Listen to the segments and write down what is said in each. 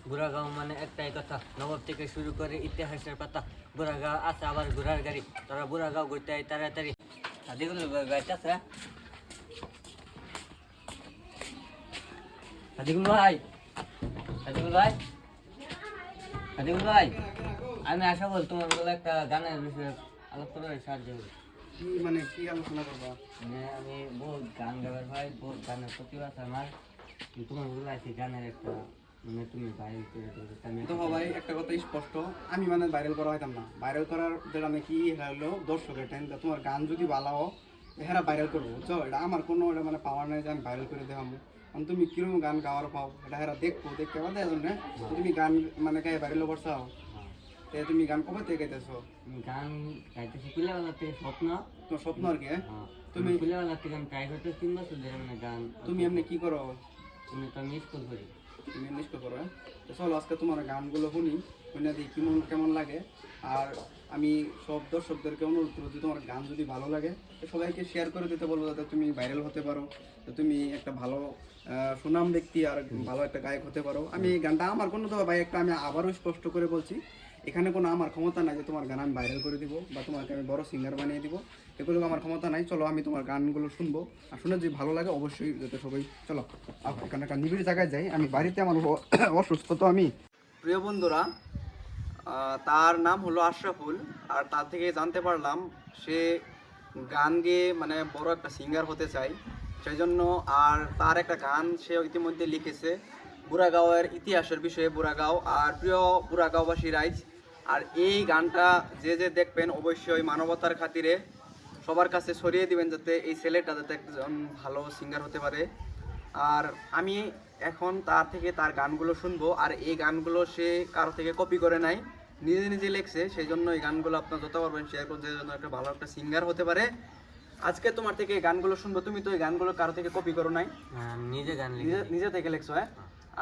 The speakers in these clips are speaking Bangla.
বুড়াগাঁও মানে একটাই কথা, নবাব থেকে শুরু করে ইতিহাসের পাতা। বুড়াগাঁও আছে আবার ঘোড়ার গাড়ি, তোরা বুড়াগাঁও ঘুরতে আয় তাড়াতাড়ি। হাদিগুলো গাইতেছে, হাদিগুলো ভাই, হাদিগুলো ভাই, হাদিগুলো ভাই, আমি আশা করি তোমার বলে একটা গানের বিষয়ে আলাপ করে সাহায্য করবো। কি মানে কি আলোচনা করবা? মানে আমি বহুত গান গাবার ভাই, বহুত গানের প্রতিভা আছে আমার। তোমার বলে আছে গানের একটা, মানে তুমি ভাইরাল করে দেবে। আমি দেখো ভাই, একটা কথা স্পষ্ট, আমি মানে ভাইরাল করা হইতাম না। ভাইরাল করার যেটা আমি কি হলো দর্শকের টাইম, তোমার গান যদি ভালো হয় এরা ভাইরাল করবো, বুঝছো? এটা আমার কোনো এটা মানে পাওয়ার নাই যে আমি ভাইরাল করে দেখাবো। কারণ তুমি কিরকম গান গাওয়ার পাও এটা এরা দেখবো, দেখতে পাবে জন্য তুমি গান মানে গায়ে ভাইরাল করছাও। তুমি গান কবে থেকে গাইতেছো? গান গাইতেছি পিলাবেলার থেকে স্বপ্ন, তোমার স্বপ্ন আর কি? তুমি পিলাবেলার থেকে আমি ট্রাই করতে 3 বছর ধরে মানে গান। তুমি এমনি কি করো? তুমি তো আমি স্কুল করি। তুমি এমনি স্কুল করো? তো চলো আজকে তোমার গানগুলো শুনি, শুনে দিই কেমন কেমন লাগে। আর আমি সব দর্শকদেরকে অনুরোধ করবো যে তোমার গান যদি ভালো লাগে তো সবাইকে শেয়ার করে দিতে বলবো, যাতে তুমি ভাইরাল হতে পারো, তো তুমি একটা ভালো সুনাম ব্যক্তি আর ভালো একটা গায়ক হতে পারো। আমি এই গানটা আমার কোনো তো ভাই একটা আমি আবারও স্পষ্ট করে বলছি, এখানে কোনো আমার ক্ষমতা নাই যে তোমার গান আমি ভাইরাল করে দিব বা তোমাকে আমি বড় সিঙ্গার বানিয়ে দিব, এগুলো আমার ক্ষমতা নাই। চলো আমি তোমার গানগুলো শুনবো, আর শুনে যদি ভালো লাগে অবশ্যই যাতে সবাই চলো এখানে একটা নিবিড় জায়গায় যাই। আমি বাড়িতে আমার অসুস্থ তো আমি। প্রিয় বন্ধুরা, তার নাম হলো আশরাফুল, আর তার থেকে জানতে পারলাম সে গান গেয়ে মানে বড় একটা সিঙ্গার হতে চায়, সেই জন্য। আর তার একটা গান সে ইতিমধ্যে লিখেছে বুড়াগাঁওয়ের ইতিহাসের বিষয়ে, বুড়াগাঁও আর প্রিয় বুড়াগাঁওবাসী রাইজ। আর এই গানটা যে যে দেখবেন অবশ্যই মানবতার খাতিরে সবার কাছে ছড়িয়ে দিবেন, যাতে এই ছেলেটা যাতে একজন ভালো সিঙ্গার হতে পারে। আর আমি এখন তার থেকে তার গানগুলো শুনবো, আর এই গানগুলো সে কারো থেকে কপি করে নাই, নিজে নিজে লিখছে। সেই জন্য এই গানগুলো আপনার যত পারবেন শেয়ার করতে, জন্য একটা ভালো একটা সিঙ্গার হতে পারে। আজকে তোমার থেকে এই গানগুলো শুনবো, তুমি তো এই গানগুলো কারো থেকে কপি করো নাই, নিজে গান নিজে থেকে লিখছো। হ্যাঁ,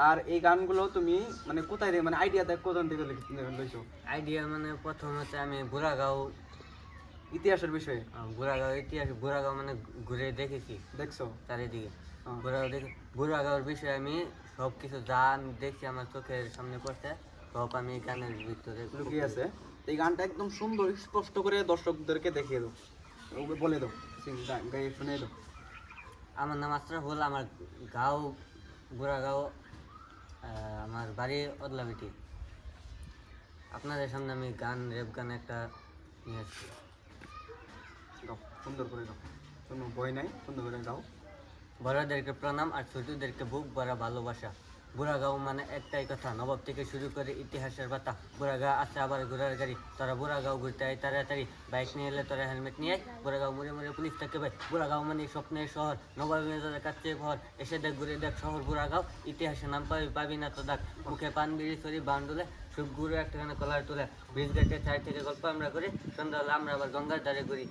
আর এই গানগুলো তুমি মানে কোথায় থেকে মানে আইডিয়া দেখ কোথায় থেকে লিখছো? আইডিয়া মানে প্রথম হচ্ছে আমি বুড়াগাঁও ইতিহাসের বিষয়ে। বুড়াগাঁও ইতিহাস, বুড়াগাঁও মানে ঘুরে দেখেছি, দেখছো চারিদিকে বুড়াগাঁও দেখে। বুড়াগাঁওর বিষয়ে আমি সব কিছু যা আমি দেখছি আমার চোখের সামনে পড়ছে, সব আমি গানের ভিতরে লুকিয়ে আছে। এই গানটা একদম সুন্দর স্পষ্ট করে দর্শকদেরকে দেখিয়ে দাও, বলে দাও, গায়ে শুনে দাও। আমার নাম আশরাফুল, আমার গাঁও বুড়াগাঁও, আমার বাড়ি অদলাবিটি। আপনাদের সামনে আমি গান, রেপ গান একটা নিয়ে আসছি। গাও, সুন্দর করে গাও, কোনো ভয় নাই, সুন্দর করে গাও। বড়দেরকে প্রণাম আর ছোটদেরকে বুক ভরা ভালোবাসা। বুড়াগাঁও মানে একটাই কথা, নবাব থেকে শুরু করে ইতিহাসের পাতা। বুড়াগাঁও আছে আবার ঘোড়ার গাড়ি, তোরা বুড়াগাঁও ঘুরতে আয় তাড়াতাড়ি। বাইক নিয়ে এলে তোরা হেলমেট নিয়ে আয়, বুড়াগাঁও মুড়ে মুড়ে পুলিশ থাকে ভাই। বুড়াগাঁও মানে স্বপ্নের শহর, নবাবের কাছে ঘর। এসে দেখ ঘুরে দেখ শহর বুড়াগাঁও, ইতিহাসে নাম পাবি পাবি না তো ডাক। মুখে পান বিড়ি সরি বান্ডুলে, সুখ গুরু একটাখানে কলার তুলে। ব্রিজ গেটের সাইড থেকে গল্প আমরা করি, সন্ধ্যা হলে আমরা আবার গঙ্গার ধারে ঘুরি।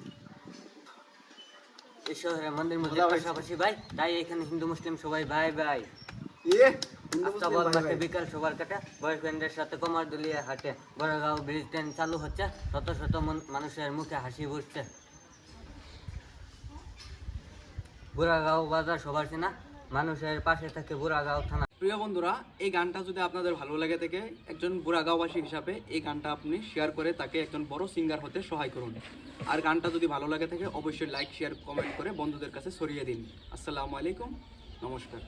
এই শহরে মন্দির মধ্যে পাশাপাশি ভাই, তাই এখানে হিন্দু মুসলিম সবাই ভাই ভাই। বিকাল সবার কাটে, বয়ফ্রেন্ডের সাথে কমার দুলিয়ে হাঁটে। বড়গাঁও ব্রিজ ট্রেন চালু হচ্ছে, শত শত মানুষের মুখে হাসি ফুটছে। বুড়াগাঁও বাজার সবার চেনা, মানুষের পাশে থাকে বুড়াগাঁও থানা। প্রিয় বন্ধুরা, এই গানটা যদি আপনাদের ভালো লাগে থাকে, একজন বুড়াগাঁওবাসী হিসাবে এই গানটা আপনি শেয়ার করে তাকে একজন বড় সিঙ্গার হতে সহায় করুন। আর গানটা যদি ভালো লাগে থাকে অবশ্যই লাইক শেয়ার কমেন্ট করে বন্ধুদের কাছে ছড়িয়ে দিন। আসসালামু আলাইকুম, নমস্কার।